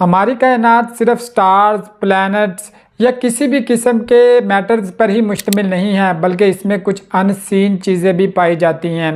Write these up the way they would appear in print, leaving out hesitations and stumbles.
हमारी कायनात सिर्फ स्टार्स, प्लैनेट्स या किसी भी किस्म के मैटर्स पर ही मुश्तमिल नहीं है, बल्कि इसमें कुछ अनसीन चीज़ें भी पाई जाती हैं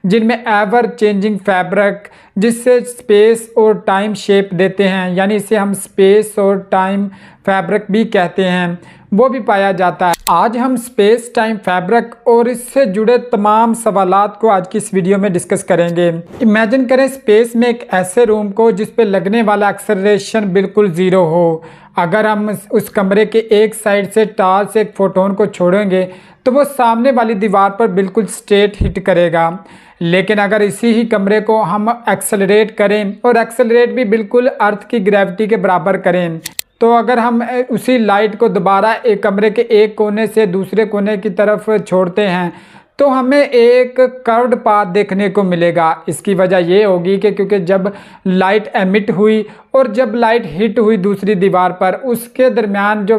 जिनमें एवर चेंजिंग फैब्रिक, जिससे स्पेस और टाइम शेप देते हैं, यानी इसे हम स्पेस और टाइम फैब्रिक भी कहते हैं, वो भी पाया जाता है। आज हम स्पेस टाइम फैब्रिक और इससे जुड़े तमाम सवालात को आज की इस वीडियो में डिस्कस करेंगे। इमेजिन करें स्पेस में एक ऐसे रूम को जिस पे लगने वाला एक्सेलरेशन बिल्कुल ज़ीरो हो। अगर हम उस कमरे के एक साइड से टाल से एक फोटोन को छोड़ेंगे तो वो सामने वाली दीवार पर बिल्कुल स्ट्रेट हिट करेगा। लेकिन अगर इसी ही कमरे को हम एक्सेलरेट करें और एक्सेलरेट भी बिल्कुल अर्थ की ग्रेविटी के बराबर करें, तो अगर हम उसी लाइट को दोबारा एक कमरे के एक कोने से दूसरे कोने की तरफ छोड़ते हैं तो हमें एक कर्व्ड पाथ देखने को मिलेगा। इसकी वजह ये होगी कि क्योंकि जब लाइट एमिट हुई और जब लाइट हिट हुई दूसरी दीवार पर, उसके दरमियान जो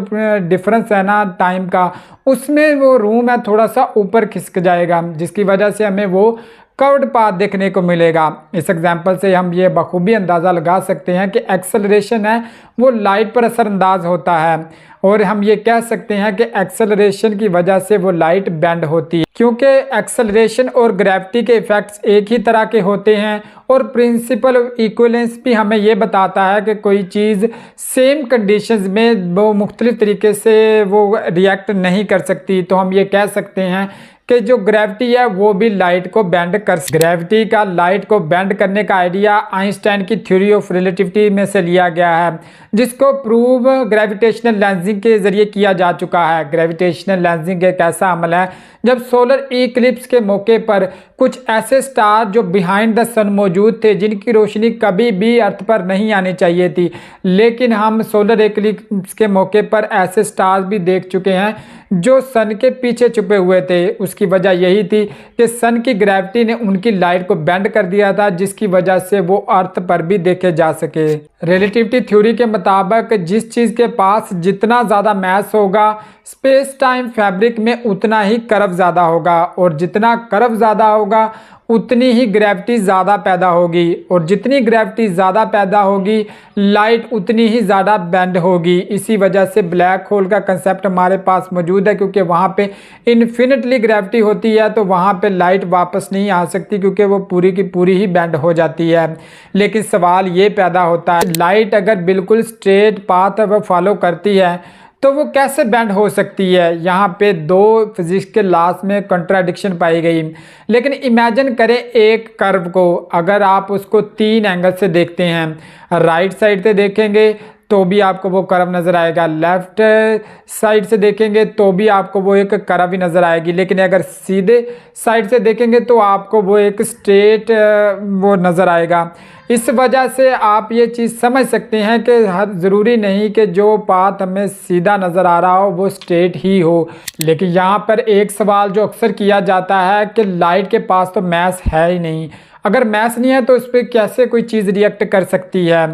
डिफरेंस है ना टाइम का, उसमें वो रूम है थोड़ा सा ऊपर खिसक जाएगा, जिसकी वजह से हमें वो कर्व्ड पाथ देखने को मिलेगा। इस एग्जांपल से हम ये बखूबी अंदाज़ा लगा सकते हैं कि एक्सेलरेशन है वो लाइट पर असरअंदाज होता है, और हम ये कह सकते हैं कि एक्सेलरेशन की वजह से वो लाइट बेंड होती है, क्योंकि एक्सेलरेशन और ग्रेविटी के इफ़ेक्ट्स एक ही तरह के होते हैं। और प्रिंसिपल ऑफ इक्विवेलेंस भी हमें ये बताता है कि कोई चीज़ सेम कंडीशंस में वो मुख्तलिफ तरीके से वो रिएक्ट नहीं कर सकती। तो हम ये कह सकते हैं कि जो ग्रेविटी है वो भी लाइट को बेंड कर, ग्रेविटी का लाइट को बेंड करने का आइडिया आइंस्टाइन की थ्योरी ऑफ रिलेटिविटी में से लिया गया है, जिसको प्रूव ग्रेविटेशनल लेंसिंग के जरिए किया जा चुका है। ग्रेविटेशनल लेंसिंग एक ऐसा अमल है जब सोलर इक्लिप्स के मौके पर कुछ ऐसे स्टार जो बिहाइंड द सन मौजूद थे, जिनकी रोशनी कभी भी अर्थ पर नहीं आनी चाहिए थी, लेकिन हम सोलर इक्लिप्स के मौके पर ऐसे स्टार्स भी देख चुके हैं जो सन के पीछे छुपे हुए थे। उसकी वजह यही थी कि सन की ग्रेविटी ने उनकी लाइट को बेंड कर दिया था, जिसकी वजह से वो अर्थ पर भी देखे जा सके। रिलेटिविटी थ्योरी के मुताबिक जिस चीज़ के पास जितना ज़्यादा मैस होगा स्पेस टाइम फैब्रिक में उतना ही कर्व ज़्यादा होगा, और जितना कर्व ज़्यादा होगा उतनी ही ग्रेविटी ज़्यादा पैदा होगी, और जितनी ग्रेविटी ज़्यादा पैदा होगी लाइट उतनी ही ज़्यादा बेंड होगी। इसी वजह से ब्लैक होल का कंसेप्ट हमारे पास मौजूद है, क्योंकि वहाँ पे इन्फिनिटली ग्रेविटी होती है, तो वहाँ पे लाइट वापस नहीं आ सकती, क्योंकि वो पूरी की पूरी ही बेंड हो जाती है। लेकिन सवाल ये पैदा होता है, लाइट अगर बिल्कुल स्ट्रेट पाथ वो फॉलो करती है तो वो कैसे बेंड हो सकती है। यहाँ पे दो फिजिक्स के लॉस में कंट्राडिक्शन पाई गई। लेकिन इमेजिन करें एक कर्व को, अगर आप उसको तीन एंगल से देखते हैं, राइट साइड से देखेंगे तो भी आपको वो कर्व नज़र आएगा, लेफ्ट साइड से देखेंगे तो भी आपको वो एक कर्व ही नज़र आएगी, लेकिन अगर सीधे साइड से देखेंगे तो आपको वो एक स्ट्रेट वो नज़र आएगा। इस वजह से आप ये चीज़ समझ सकते हैं कि हर ज़रूरी नहीं कि जो पाथ हमें सीधा नज़र आ रहा हो वो स्ट्रेट ही हो। लेकिन यहाँ पर एक सवाल जो अक्सर किया जाता है कि लाइट के पास तो मैस है ही नहीं, अगर मैस नहीं है तो उस पर कैसे कोई चीज़ रिएक्ट कर सकती है।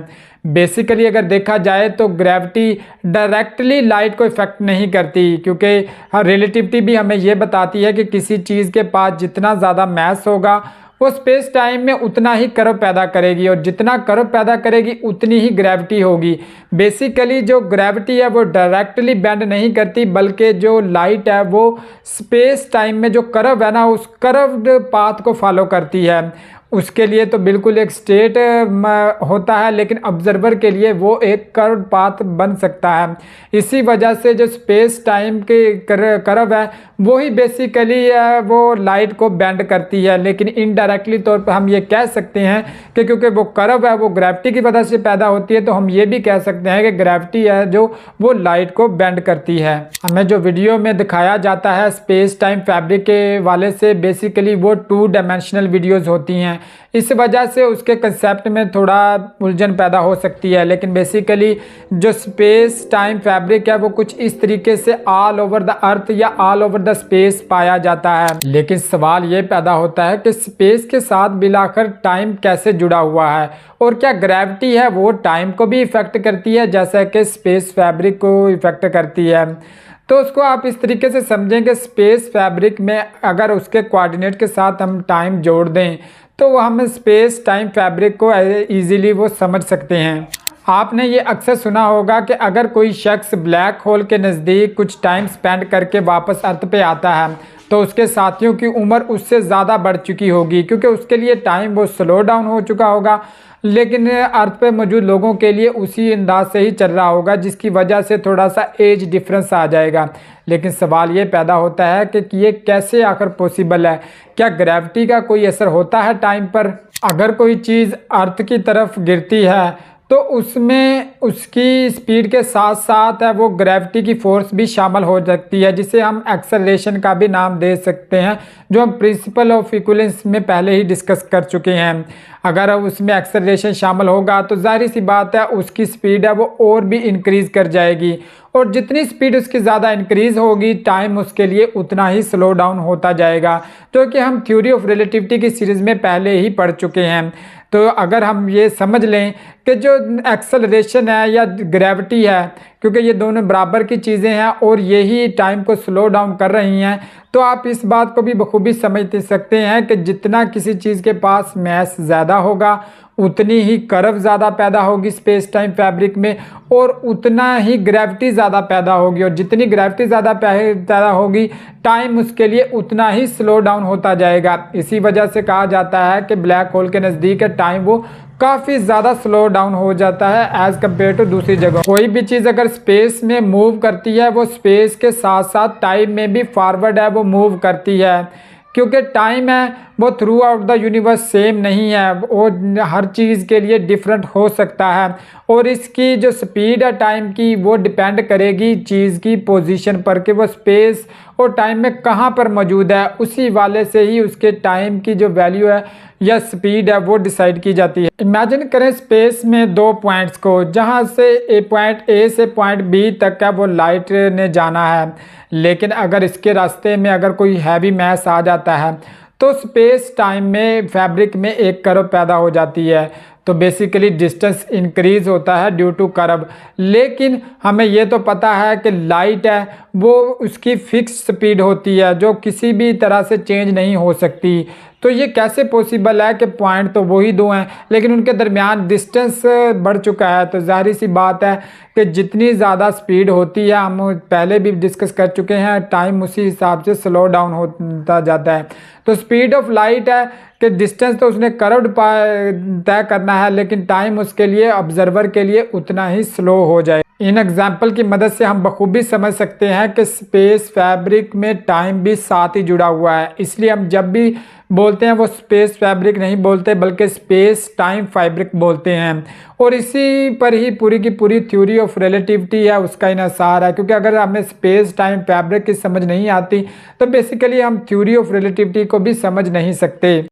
बेसिकली अगर देखा जाए तो ग्रेविटी डायरेक्टली लाइट को इफेक्ट नहीं करती, क्योंकि रिलेटिविटी भी हमें ये बताती है कि किसी चीज़ के पास जितना ज़्यादा मैस होगा वो स्पेस टाइम में उतना ही कर्व पैदा करेगी, और जितना कर्व पैदा करेगी उतनी ही ग्रेविटी होगी। बेसिकली जो ग्रेविटी है वो डायरेक्टली बेंड नहीं करती, बल्कि जो लाइट है वो स्पेस टाइम में जो कर्व है ना उस कर्व्ड पाथ को फॉलो करती है। उसके लिए तो बिल्कुल एक स्ट्रेट होता है, लेकिन ऑब्जर्वर के लिए वो एक कर्व पाथ बन सकता है। इसी वजह से जो स्पेस टाइम के कर्व है वही बेसिकली वो लाइट को बेंड करती है। लेकिन इनडायरेक्टली तौर पर हम ये कह सकते हैं कि क्योंकि वो कर्व है वो ग्रेविटी की वजह से पैदा होती है, तो हम ये भी कह सकते हैं कि ग्रेविटी है जो वो लाइट को बेंड करती है। हमें जो वीडियो में दिखाया जाता है स्पेस टाइम फैब्रिक के वाले से, बेसिकली वो 2 डायमेंशनल वीडियोज़ होती हैं। इस वजह से उसके कंसेप्ट में थोड़ा उलझन पैदा हो सकती है। लेकिन बेसिकली जो स्पेस टाइम फैब्रिक है वो कुछ इस तरीके से ऑल ओवर द अर्थ या ऑल ओवर द स्पेस पाया जाता है। लेकिन सवाल ये पैदा होता है कि स्पेस के साथ मिलाकर टाइम कैसे जुड़ा हुआ है, और क्या ग्रेविटी है वो टाइम को भी इफेक्ट करती है जैसा कि स्पेस फैब्रिक को इफेक्ट करती है। तो उसको आप इस तरीके से समझें कि स्पेस फैब्रिक में अगर उसके कोऑर्डिनेट के साथ हम टाइम जोड़ दें तो हम स्पेस टाइम फैब्रिक को इजीली वो समझ सकते हैं। आपने ये अक्सर सुना होगा कि अगर कोई शख्स ब्लैक होल के नज़दीक कुछ टाइम स्पेंड करके वापस अर्थ पे आता है तो उसके साथियों की उम्र उससे ज़्यादा बढ़ चुकी होगी, क्योंकि उसके लिए टाइम वो स्लो डाउन हो चुका होगा, लेकिन अर्थ पे मौजूद लोगों के लिए उसी अंदाज से ही चल रहा होगा, जिसकी वजह से थोड़ा सा एज डिफरेंस आ जाएगा। लेकिन सवाल ये पैदा होता है कि ये कैसे आखिर पॉसिबल है? क्या ग्रेविटी का कोई असर होता है टाइम पर? अगर कोई चीज़ अर्थ की तरफ गिरती है तो उसमें उसकी स्पीड के साथ साथ है वो ग्रेविटी की फोर्स भी शामिल हो सकती है, जिसे हम एक्सेलरेशन का भी नाम दे सकते हैं, जो हम प्रिंसिपल ऑफ इक्विवेलेंस में पहले ही डिस्कस कर चुके हैं। अगर उसमें एक्सेलरेशन शामिल होगा तो जाहिर सी बात है उसकी स्पीड है वो और भी इंक्रीज़ कर जाएगी, और जितनी स्पीड उसकी ज़्यादा इंक्रीज़ होगी टाइम उसके लिए उतना ही स्लो डाउन होता जाएगा, जो कि हम थ्योरी ऑफ रिलेटिविटी की सीरीज़ में पहले ही पढ़ चुके हैं। तो अगर हम ये समझ लें कि जो एक्सेलरेशन है या ग्रेविटी है, क्योंकि ये दोनों बराबर की चीज़ें हैं और यही टाइम को स्लो डाउन कर रही हैं, तो आप इस बात को भी बखूबी समझ सकते हैं कि जितना किसी चीज़ के पास मास ज़्यादा होगा उतनी ही कर्व ज़्यादा पैदा होगी स्पेस टाइम फैब्रिक में, और उतना ही ग्रेविटी ज़्यादा पैदा होगी, और जितनी ग्रेविटी ज़्यादा पैदा होगी टाइम उसके लिए उतना ही स्लो डाउन होता जाएगा। इसी वजह से कहा जाता है कि ब्लैक होल के नज़दीक है टाइम वो काफ़ी ज़्यादा स्लो डाउन हो जाता है एज़ कम्पेयर टू दूसरी जगह। कोई भी चीज़ अगर स्पेस में मूव करती है वो स्पेस के साथ साथ टाइम में भी फॉरवर्ड है वो मूव करती है, क्योंकि टाइम है वो through out the universe same नहीं है, और हर चीज़ के लिए डिफरेंट हो सकता है, और इसकी जो स्पीड है टाइम की वो डिपेंड करेगी चीज़ की पोजीशन पर कि वो स्पेस और टाइम में कहाँ पर मौजूद है। उसी वाले से ही उसके टाइम की जो वैल्यू है या स्पीड है वो डिसाइड की जाती है। इमेजिन करें स्पेस में दो पॉइंट्स को, जहाँ से पॉइंट ए से पॉइंट बी तक का वो लाइट ने जाना है, लेकिन अगर इसके रास्ते में अगर कोई हैवी मास आ जाता है तो स्पेस टाइम में फैब्रिक में एक कर्व पैदा हो जाती है, तो बेसिकली डिस्टेंस इंक्रीज होता है ड्यू टू कर्व। लेकिन हमें ये तो पता है कि लाइट है वो उसकी फिक्स स्पीड होती है जो किसी भी तरह से चेंज नहीं हो सकती। तो ये कैसे पॉसिबल है कि पॉइंट तो वही दो हैं लेकिन उनके दरमियान डिस्टेंस बढ़ चुका है? तो जाहिर सी बात है कि जितनी ज़्यादा स्पीड होती है, हम पहले भी डिस्कस कर चुके हैं, टाइम उसी हिसाब से स्लो डाउन होता जाता है। तो स्पीड ऑफ लाइट है कि डिस्टेंस तो उसने कर्व्ड तय करना है, लेकिन टाइम उसके लिए ऑब्जर्वर के लिए उतना ही स्लो हो जाए। इन एग्जाम्पल की मदद से हम बखूबी समझ सकते हैं कि स्पेस फैब्रिक में टाइम भी साथ ही जुड़ा हुआ है, इसलिए हम जब भी बोलते हैं वो स्पेस फैब्रिक नहीं बोलते बल्कि स्पेस टाइम फैब्रिक बोलते हैं। और इसी पर ही पूरी की पूरी थ्योरी ऑफ रिलेटिविटी है उसका इन्हिसार है, क्योंकि अगर हमें स्पेस टाइम फैब्रिक की समझ नहीं आती तो बेसिकली हम थ्योरी ऑफ रिलेटिविटी को भी समझ नहीं सकते।